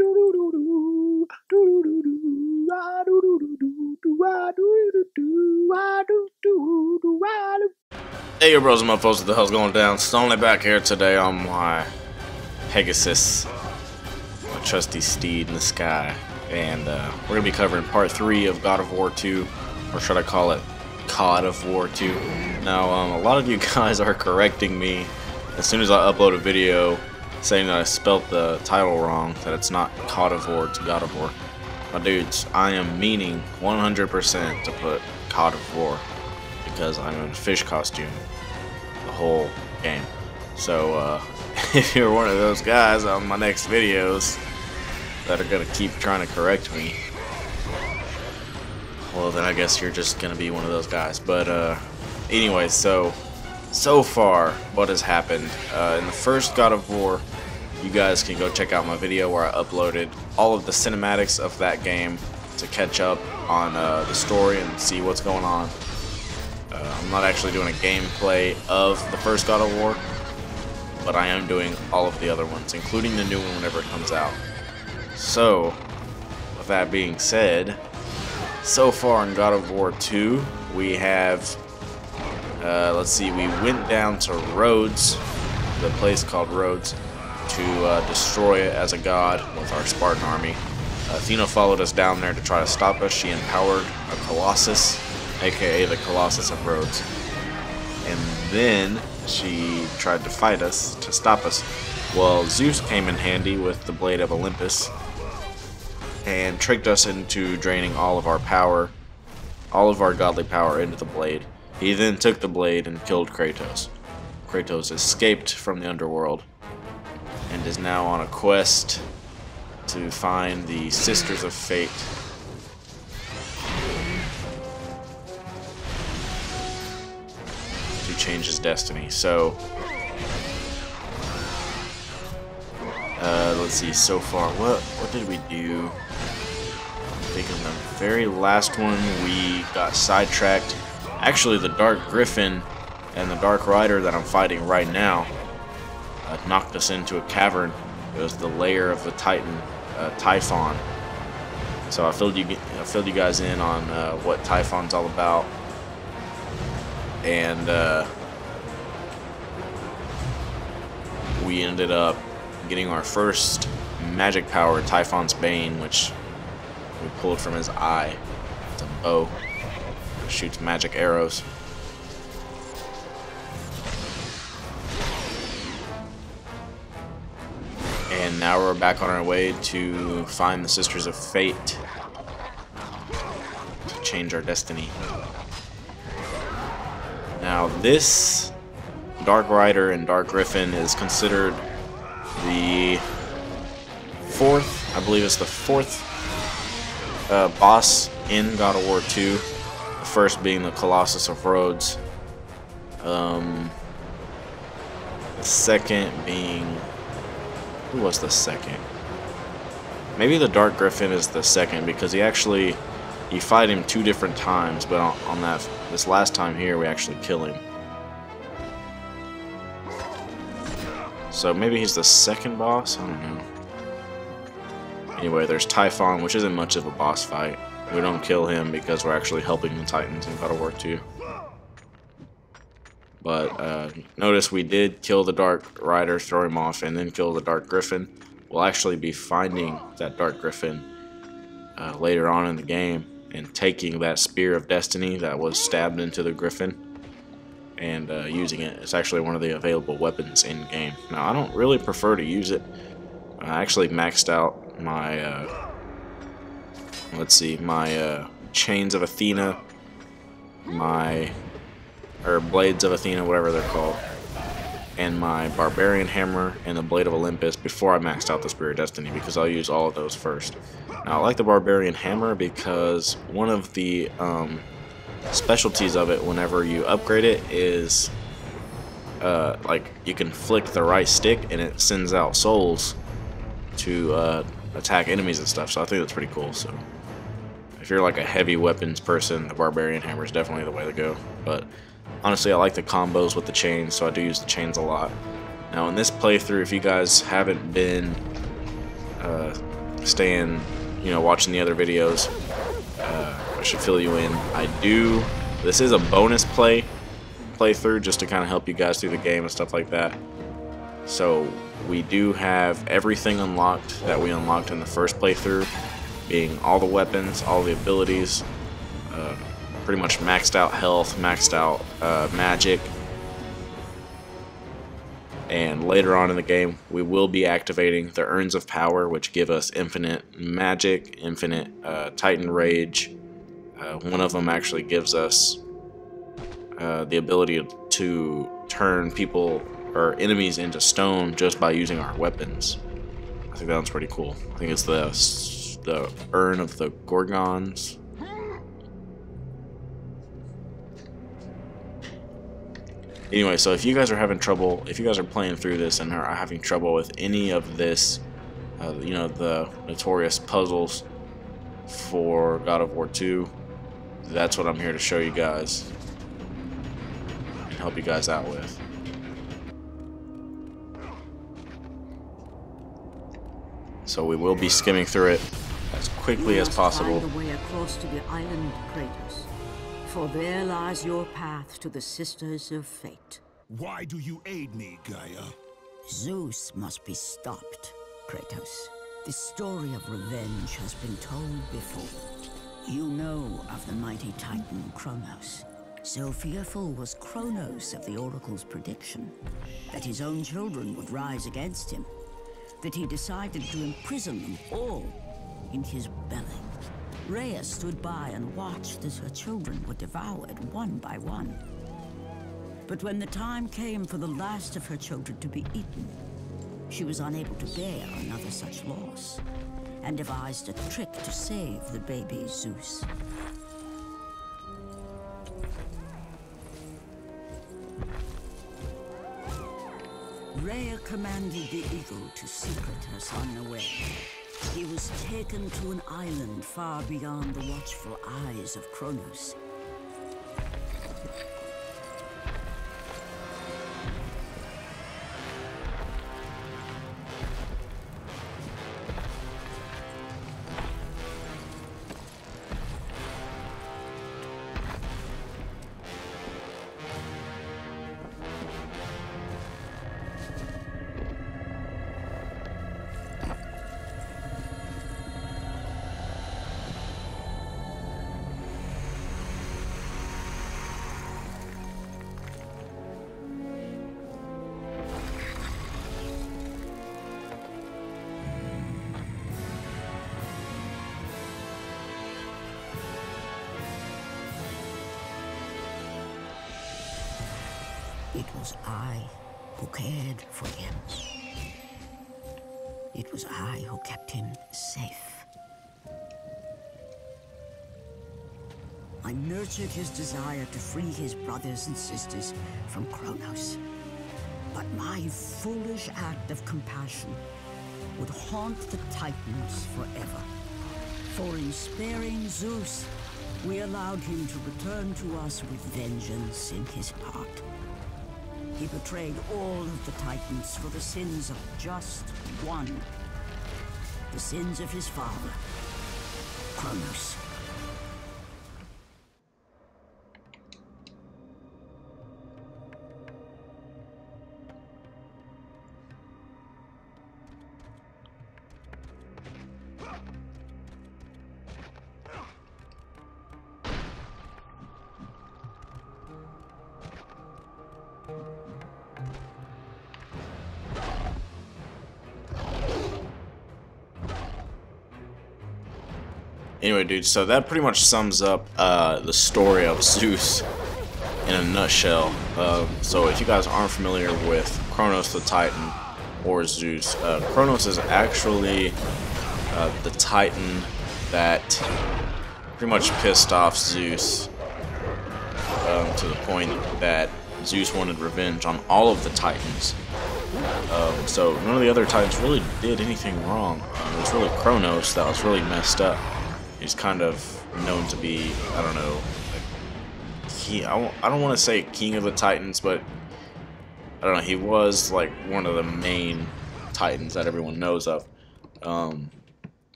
Hey, your bros and mofos, what the hell's going down? Stonely back here today on my Pegasus, my trusty steed in the sky, and we're gonna be covering part 3 of God of War 2, or should I call it COD of War 2? Now, a lot of you guys are correcting me as soon as I upload a video saying that I spelt the title wrong, that it's not COD of War, it's God of War. My dudes, I am meaning 100% to put COD of War, because I'm in a fish costume the whole game. So if you're one of those guys on my next videos that are gonna keep trying to correct me, well then I guess you're just gonna be one of those guys. But anyway, so far what has happened in the first God of War, you guys can go check out my video where I uploaded all of the cinematics of that game to catch up on the story and see what's going on. I'm not actually doing a gameplay of the first God of War, but I am doing all of the other ones, including the new one whenever it comes out. So, with that being said, so far in God of War 2, we have, let's see, we went down to Rhodes, the place called Rhodes, to destroy it as a god with our Spartan army. Athena followed us down there to try to stop us. She empowered a Colossus, aka the Colossus of Rhodes, and then she tried to fight us, to stop us. Well, Zeus came in handy with the Blade of Olympus and tricked us into draining all of our power, all of our godly power into the blade. He then took the blade and killed Kratos. Kratos escaped from the underworld and is now on a quest to find the Sisters of Fate. Change his destiny. So let's see, so far what did we do? I think in the very last one we got sidetracked. Actually, the Dark Griffin and the Dark Rider that I'm fighting right now knocked us into a cavern. It was the lair of the Titan, Typhon. So I filled you guys in on what Typhon's all about. And we ended up getting our first magic power, Typhon's Bane, which we pulled from his eye. It's a bow. It shoots magic arrows. And now we're back on our way to find the Sisters of Fate to change our destiny. Now, this Dark Rider and Dark Griffin is considered the fourth, I believe it's the fourth boss in God of War 2. The first being the Colossus of Rhodes. The second being, who was the second? Maybe the Dark Griffin is the second, because you fight him 2 different times, but on this last time here, we actually kill him. So maybe he's the second boss? I don't know. Anyway, there's Typhon, which isn't much of a boss fight. We don't kill him because we're actually helping the Titans in God of War 2. But notice we did kill the Dark Rider, throw him off, and then kill the Dark Griffin. We'll actually be finding that Dark Griffin later on in the game, and taking that Spear of Destiny that was stabbed into the Griffin and using it. It's actually one of the available weapons in game. Now, I don't really prefer to use it. I actually maxed out my let's see, my Chains of Athena, or Blades of Athena, whatever they're called, and my Barbarian Hammer and the Blade of Olympus before I maxed out the Spear of Destiny, because I'll use all of those first. Now, I like the Barbarian Hammer because one of the specialties of it whenever you upgrade it is like you can flick the right stick and it sends out souls to attack enemies and stuff, so I think that's pretty cool. So if you're like a heavy weapons person, the Barbarian Hammer is definitely the way to go. But honestly, I like the combos with the chains, so I do use the chains a lot. Now in this playthrough, if you guys haven't been staying, watching the other videos, I should fill you in. This is a bonus playthrough just to kind of help you guys through the game and stuff like that. So we do have everything unlocked that we unlocked in the first playthrough, being all the weapons, all the abilities, pretty much maxed out health, maxed out magic. And later on in the game, we will be activating the Urns of Power, which give us infinite magic, infinite Titan Rage. One of them actually gives us the ability to turn people or enemies into stone just by using our weapons. I think that one's pretty cool. I think it's the Urn of the Gorgons. Anyway, so if you guys are having trouble, if you guys are playing through this and are having trouble with any of this, the notorious puzzles for God of War 2, that's what I'm here to show you guys and help you guys out with. So we will be skimming through it as quickly as possible. Find the way across to the island, Kratos. For there lies your path to the Sisters of Fate. Why do you aid me, Gaia? Zeus must be stopped, Kratos. The story of revenge has been told before. You know of the mighty Titan Cronos. So fearful was Cronos of the Oracle's prediction that his own children would rise against him, that he decided to imprison them all in his belly. Rhea stood by and watched as her children were devoured one by one. But when the time came for the last of her children to be eaten, she was unable to bear another such loss, and devised a trick to save the baby Zeus. Rhea commanded the eagle to secret her son away. He was taken to an island far beyond the watchful eyes of Cronos. It was I who cared for him. It was I who kept him safe. I nurtured his desire to free his brothers and sisters from Cronos. But my foolish act of compassion would haunt the Titans forever. For in sparing Zeus, we allowed him to return to us with vengeance in his heart. He betrayed all of the Titans for the sins of just one. The sins of his father, Cronos. Anyway, dude, so that pretty much sums up the story of Zeus in a nutshell. So if you guys aren't familiar with Cronos the Titan or Zeus, Cronos is actually the Titan that pretty much pissed off Zeus to the point that Zeus wanted revenge on all of the Titans. So none of the other Titans really did anything wrong. It was really Cronos that was really messed up. He's kind of known to be, I don't know, I don't want to say king of the Titans, but I don't know, he was like one of the main Titans that everyone knows of.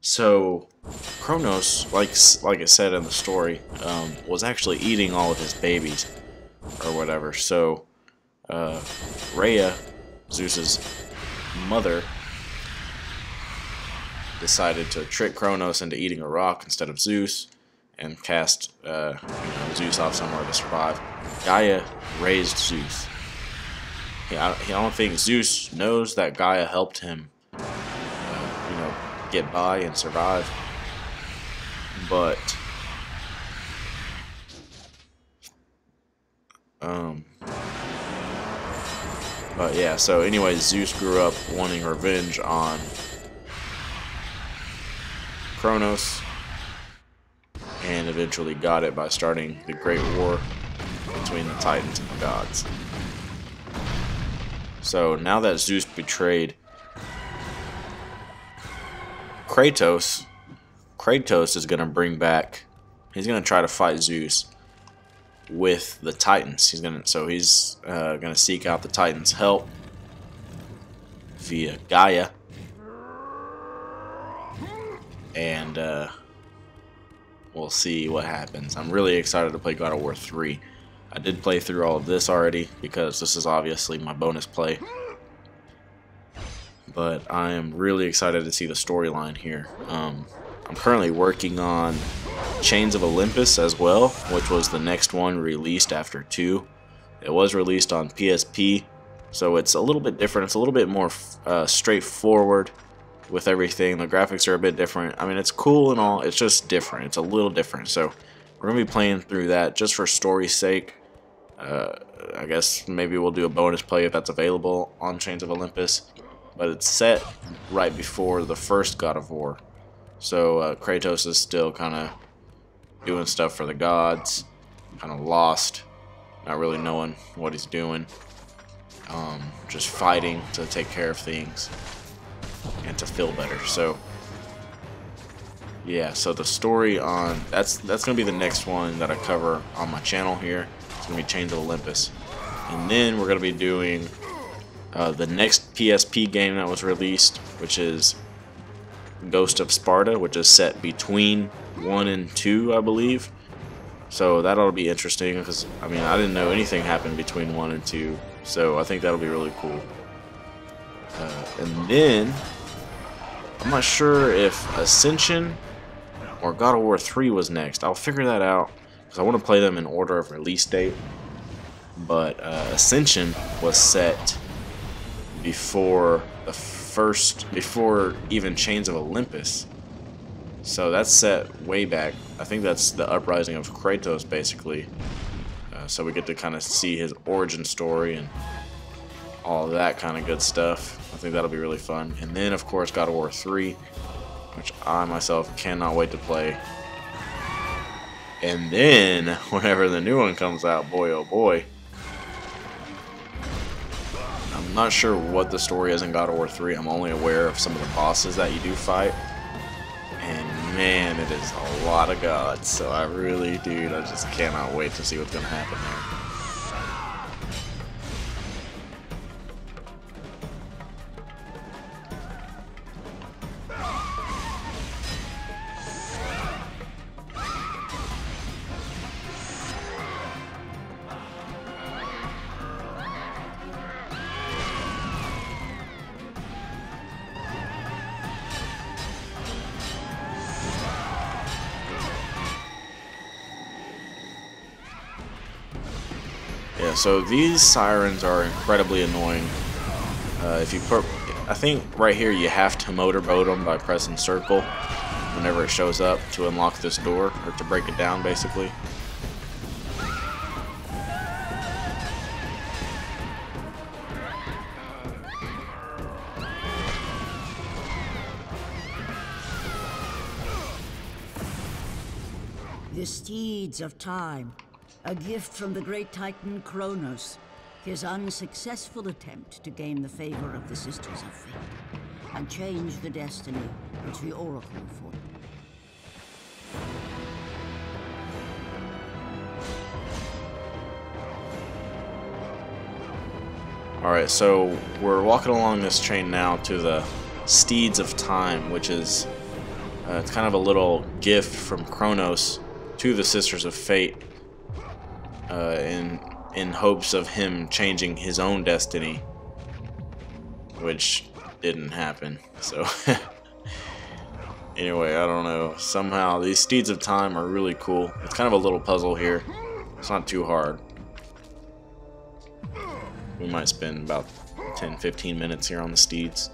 So Cronos, like it said in the story, was actually eating all of his babies or whatever. So Rhea, Zeus's mother, decided to trick Cronos into eating a rock instead of Zeus and cast Zeus off somewhere to survive. Gaia raised Zeus. I don't think Zeus knows that Gaia helped him get by and survive, but yeah, so anyway, Zeus grew up wanting revenge on Cronos and eventually got it by starting the Great War between the Titans and the gods. So now that Zeus betrayed Kratos is going to bring back, he's going to try to fight Zeus with the Titans. He's going to seek out the Titans' help via Gaia, and we'll see what happens. I'm really excited to play God of War 3. I did play through all of this already because this is obviously my bonus play. But I am really excited to see the storyline here. I'm currently working on Chains of Olympus as well, which was the next one released after 2. It was released on PSP, so it's a little bit different. It's a little bit more straightforward with everything. The graphics are a bit different. I mean, it's cool and all. It's just different. It's a little different. So we're going to be playing through that just for story's sake. I guess maybe we'll do a bonus play if that's available on Chains of Olympus. But it's set right before the first God of War. So Kratos is still kind of doing stuff for the gods. Kind of lost. Not really knowing what he's doing. Just fighting to take care of things. And to feel better. So yeah, so the story on... That's going to be the next one that I cover on my channel here. It's going to be Chains of Olympus. And then we're going to be doing... the next PSP game that was released, which is Ghost of Sparta, which is set between 1 and 2, I believe. So that ought to be interesting, because, I mean, I didn't know anything happened between 1 and 2, so I think that'll be really cool. And then, I'm not sure if Ascension or God of War 3 was next. I'll figure that out, because I want to play them in order of release date. But Ascension was set before even Chains of Olympus. So that's set way back. I think that's the uprising of Kratos, basically. So we get to kind of see his origin story and all that kind of good stuff. I think that'll be really fun. And then, of course, God of War 3, which I myself cannot wait to play. And then, whenever the new one comes out, boy oh boy. I'm not sure what the story is in God of War 3. I'm only aware of some of the bosses that you do fight. And man, it is a lot of gods. So I really, dude, I just cannot wait to see what's going to happen there. Yeah, so these sirens are incredibly annoying. I think right here you have to motorboat them by pressing circle whenever it shows up to unlock this door, or to break it down, basically. The steeds of time. A gift from the great Titan Cronos. His unsuccessful attempt to gain the favor of the Sisters of Fate and change the destiny which the Oracle for. Alright, so we're walking along this chain now to the Steeds of Time, which is it's kind of a little gift from Cronos to the Sisters of Fate, in hopes of him changing his own destiny, which didn't happen. So anyway, I don't know. Somehow these Steeds of Time are really cool. It's kind of a little puzzle here. It's not too hard. We might spend about 10-15 minutes here on the steeds.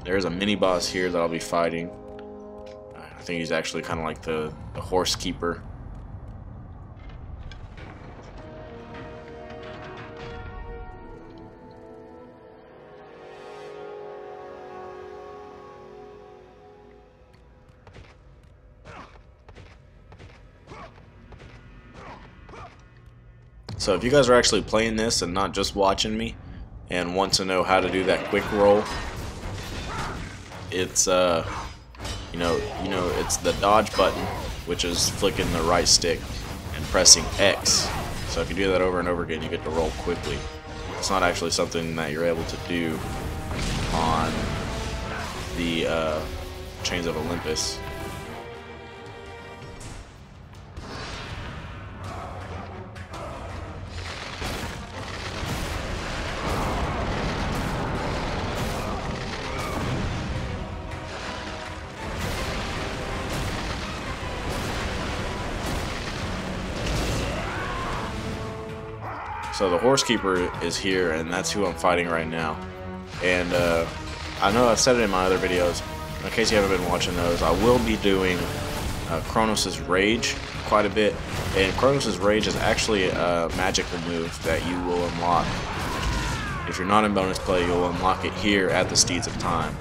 There's a mini boss here that I'll be fighting. I think he's actually kind of like the horse keeper. So if you guys are actually playing this and not just watching me and want to know how to do that quick roll, it's it's the dodge button, which is flicking the right stick and pressing X. So if you do that over and over again, you get to roll quickly. It's not actually something that you're able to do on the Chains of Olympus. So the horse keeper is here, and that's who I'm fighting right now. And I know I've said it in my other videos. In case you haven't been watching those, I will be doing Cronos' Rage quite a bit. And Cronos' Rage is actually a magical move that you will unlock. If you're not in bonus play, you'll unlock it here at the Steeds of Time.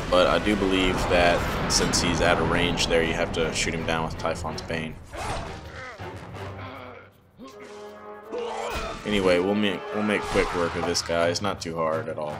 But I do believe that since he's at a range there, you have to shoot him down with Typhon's Bane. Anyway, we'll make quick work of this guy. It's not too hard at all.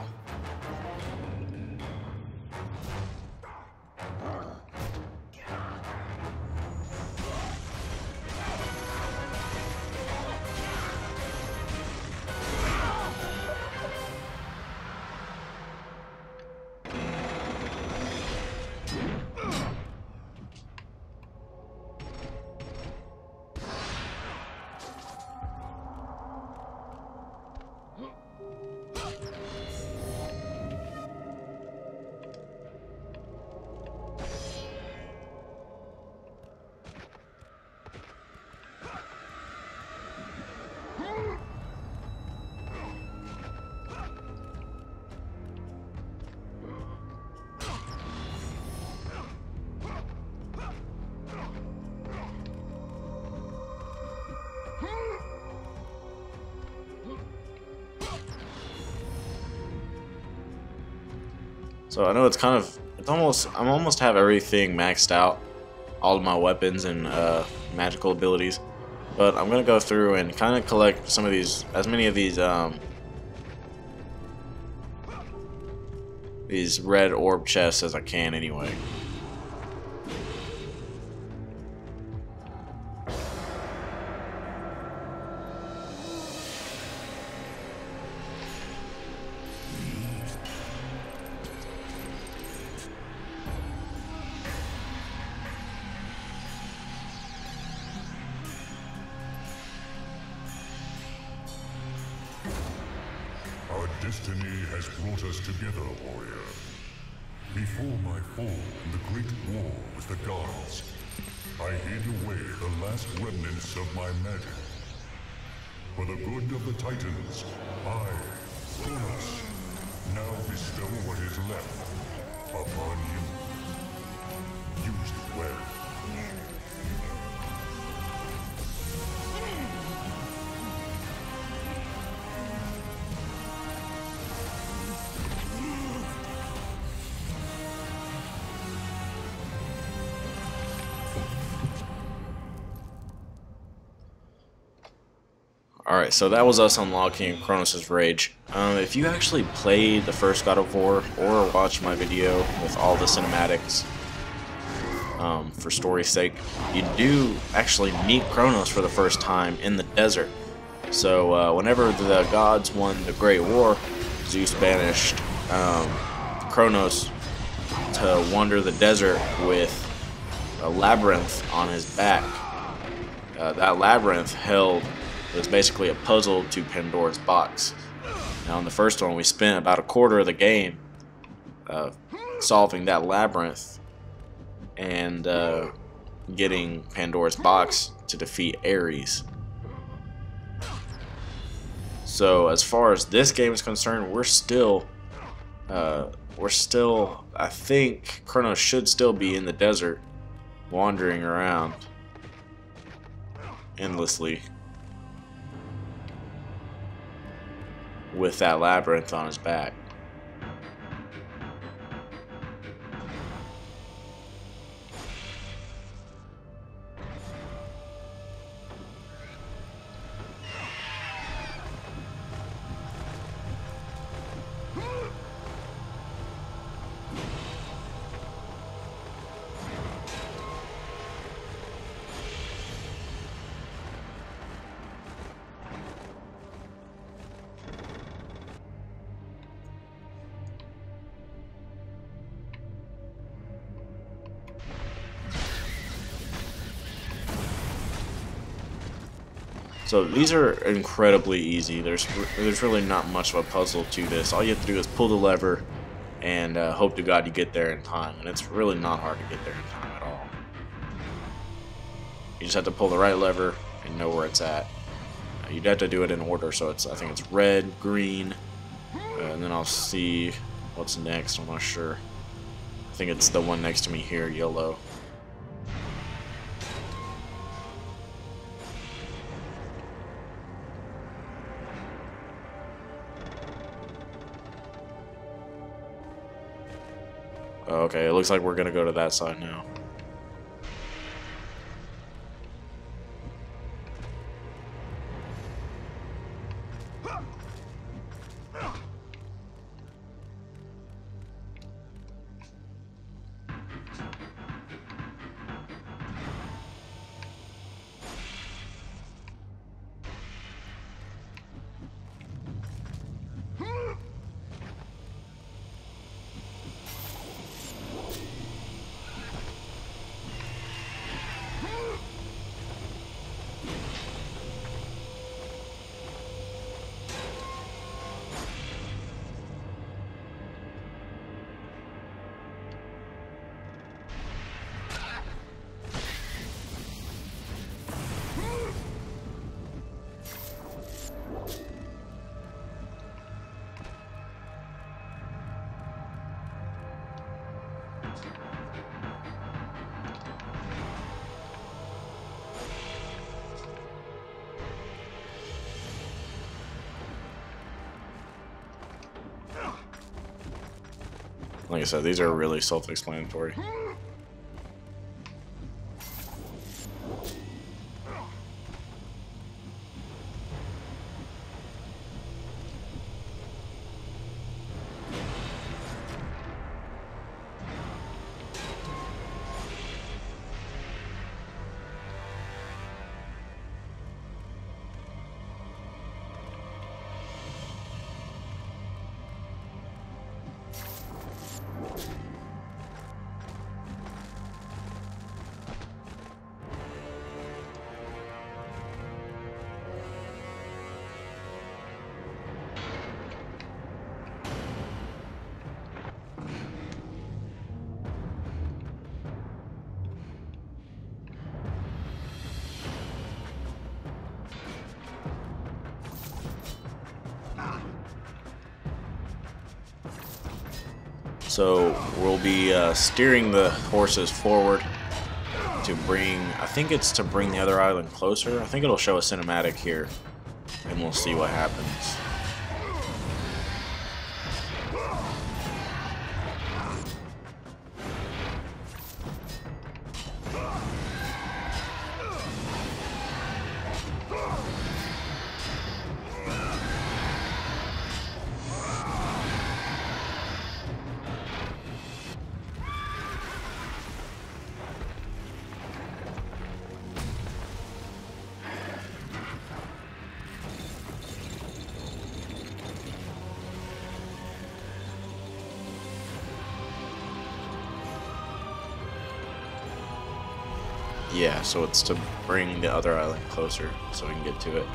So I know I'm almost have everything maxed out, all of my weapons and magical abilities, but I'm gonna go through and kind of collect some of these, as many of these red orb chests as I can anyway. Destiny has brought us together, warrior. Before my fall in the great war with the gods, I hid away the last remnants of my magic. For the good of the Titans, I, Kronos, now bestow what is left upon you. Use it well. Alright, so that was us unlocking Cronos' Rage. If you actually played the first God of War, or watched my video with all the cinematics, for story's sake, you do actually meet Cronos for the first time in the desert. So whenever the gods won the Great War, Zeus banished Cronos to wander the desert with a labyrinth on his back. That labyrinth was basically a puzzle to Pandora's box. Now in the first one we spent about a quarter of the game solving that labyrinth and getting Pandora's box to defeat Ares. So as far as this game is concerned, we're still I think Cronos should still be in the desert wandering around endlessly with that labyrinth on his back. So these are incredibly easy. There's really not much of a puzzle to this. All you have to do is pull the lever and hope to God you get there in time. And it's really not hard to get there in time at all. You just have to pull the right lever and know where it's at. You'd have to do it in order, so I think it's red, green, and then I'll see what's next. I'm not sure. I think it's the one next to me here, yellow. Okay, it looks like we're gonna go to that side now. Like I said, these are really self-explanatory. So we'll be steering the horses forward to bring, I think it's to bring the other island closer. I think it'll show a cinematic here, and we'll see what happens. Yeah, so it's to bring the other island closer so we can get to it.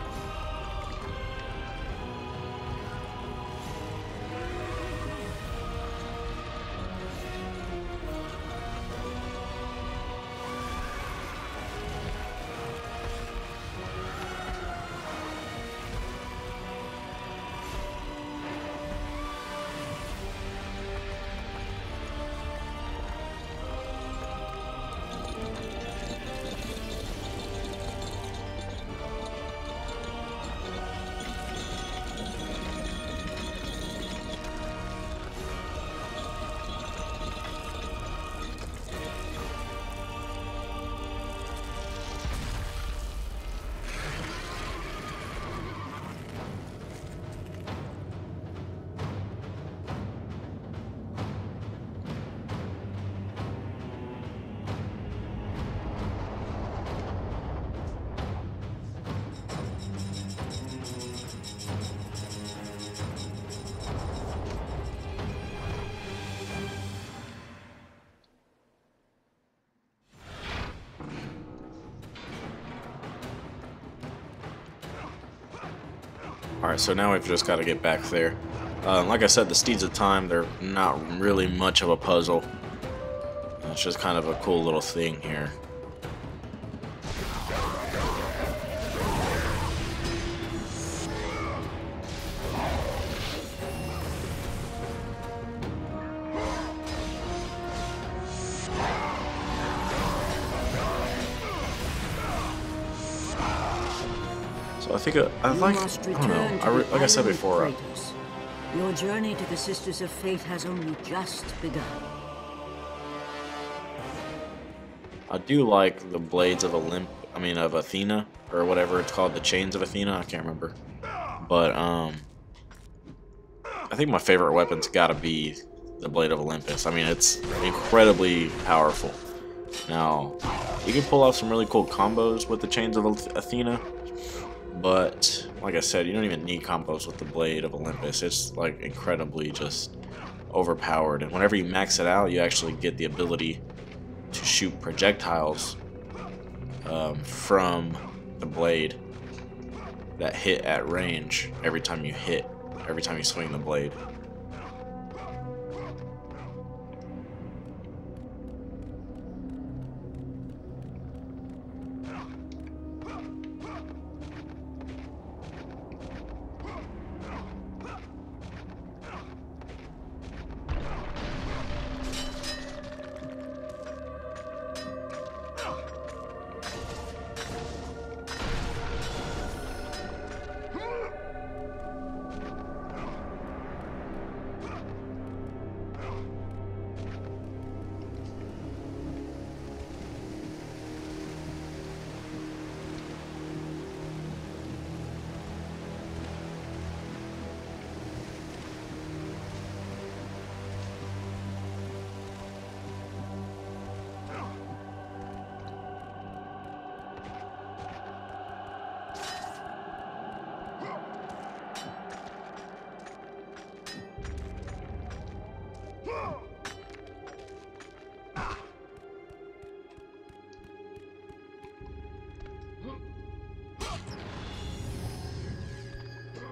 Alright, so now we've just got to get back there. Like I said, the Steeds of Time, they're not really much of a puzzle. It's just kind of a cool little thing here. So I think I don't know. Like I said before, Kratos. Your journey to the Sisters of Fate has only just begun. I do like the blades of of Athena, or whatever it's called, the chains of Athena. I can't remember, but I think my favorite weapon's got to be the blade of Olympus. I mean, it's incredibly powerful. Now, you can pull off some really cool combos with the chains of Athena. But, like I said, you don't even need combos with the Blade of Olympus. It's, like, incredibly just overpowered. And whenever you max it out, you actually get the ability to shoot projectiles from the blade that hit at range every time you swing the blade.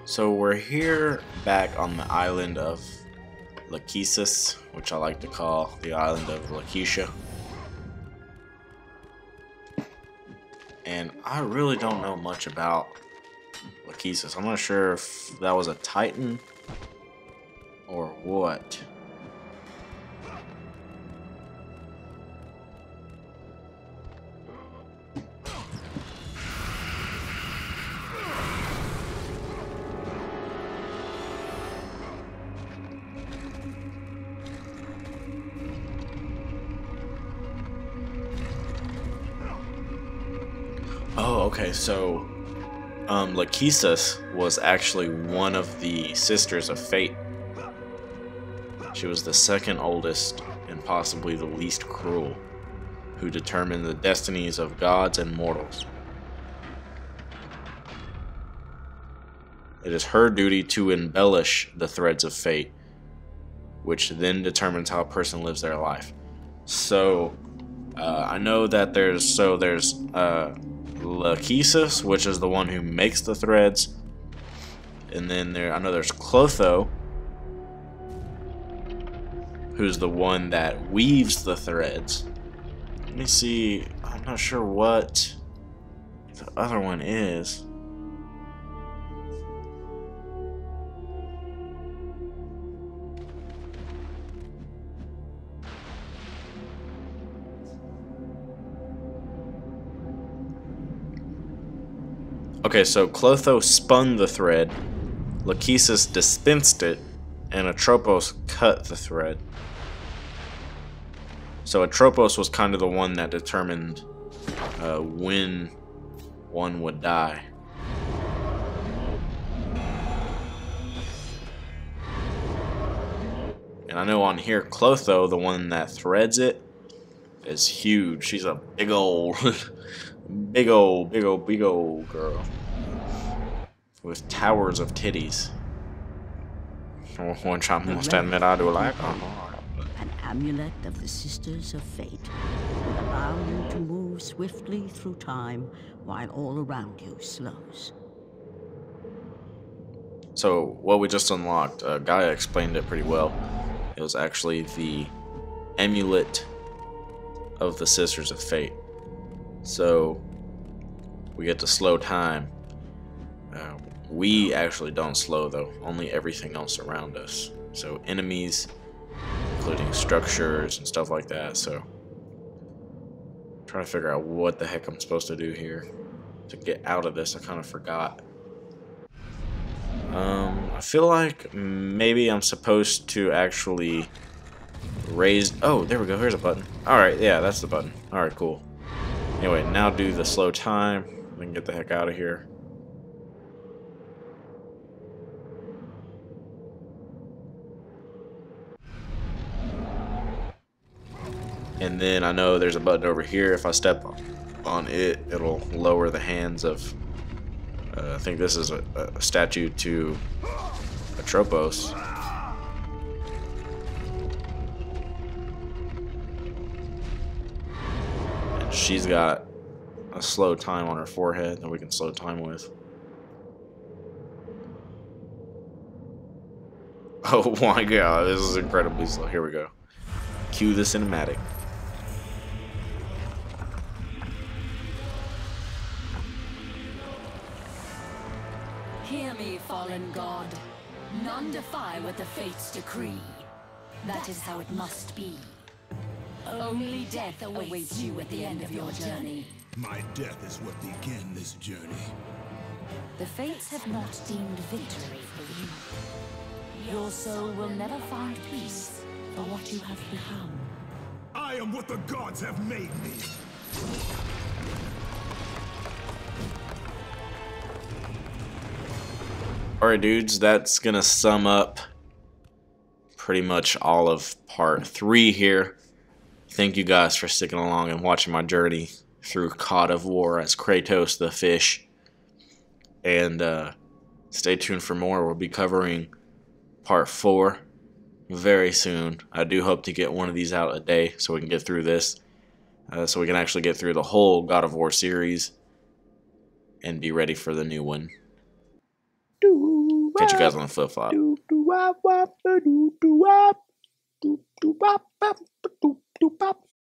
So we're here back on the island of Lachesis, which I like to call the island of Lakeisha. And I really don't know much about Lachesis. I'm not sure if that was a Titan or what. Oh, okay, so Lachesis was actually one of the Sisters of Fate. She was the second oldest and possibly the least cruel, who determined the destinies of gods and mortals. It is her duty to embellish the threads of fate, which then determines how a person lives their life. So, I know that there's Lachesis, which is the one who makes the threads, and then I know there's Clotho, who's the one that weaves the threads. Let me see. I'm not sure what the other one is. Okay, so Clotho spun the thread, Lachesis dispensed it, and Atropos cut the thread. So Atropos was kind of the one that determined when one would die. And I know on here, Clotho, the one that threads it, is huge. She's a big old, big old girl with towers of titties. Which I must admit I do like. An amulet of the Sisters of Fate will allow you to move swiftly through time while all around you slows. So what we just unlocked, Gaia explained it pretty well. It was actually the amulet of the Sisters of Fate. So we get to slow time. We actually don't slow though, only everything else around us. So enemies, including structures and stuff like that. So I'm trying to figure out what the heck I'm supposed to do here to get out of this. I kind of forgot. I feel like maybe I'm supposed to actually raise. Oh, there we go. Here's a button. Alright, yeah, that's the button. Alright, cool. Anyway, now do the slow time. We can get the heck out of here. And then I know there's a button over here. If I step on it, it'll lower the hands of. I think this is a statue to Atropos. And she's got a slow time on her forehead that we can slow time with. Oh my god, this is incredibly slow. Here we go. Cue the cinematic. Hear me, fallen god. None defy what the fates decree. That is how it must be. Only death awaits you at the end of your journey. My death is what began this journey. The fates have not deemed victory for you. Your soul will never find peace for what you have become. I am what the gods have made me. Alright dudes, that's gonna sum up pretty much all of part 3 here. Thank you guys for sticking along and watching my journey through God of War as Kratos the fish. And stay tuned for more. We'll be covering part 4 very soon. I do hope to get one of these out a day so we can get through this. So we can actually get through the whole God of War series and be ready for the new one. Catch you guys on the flip flop.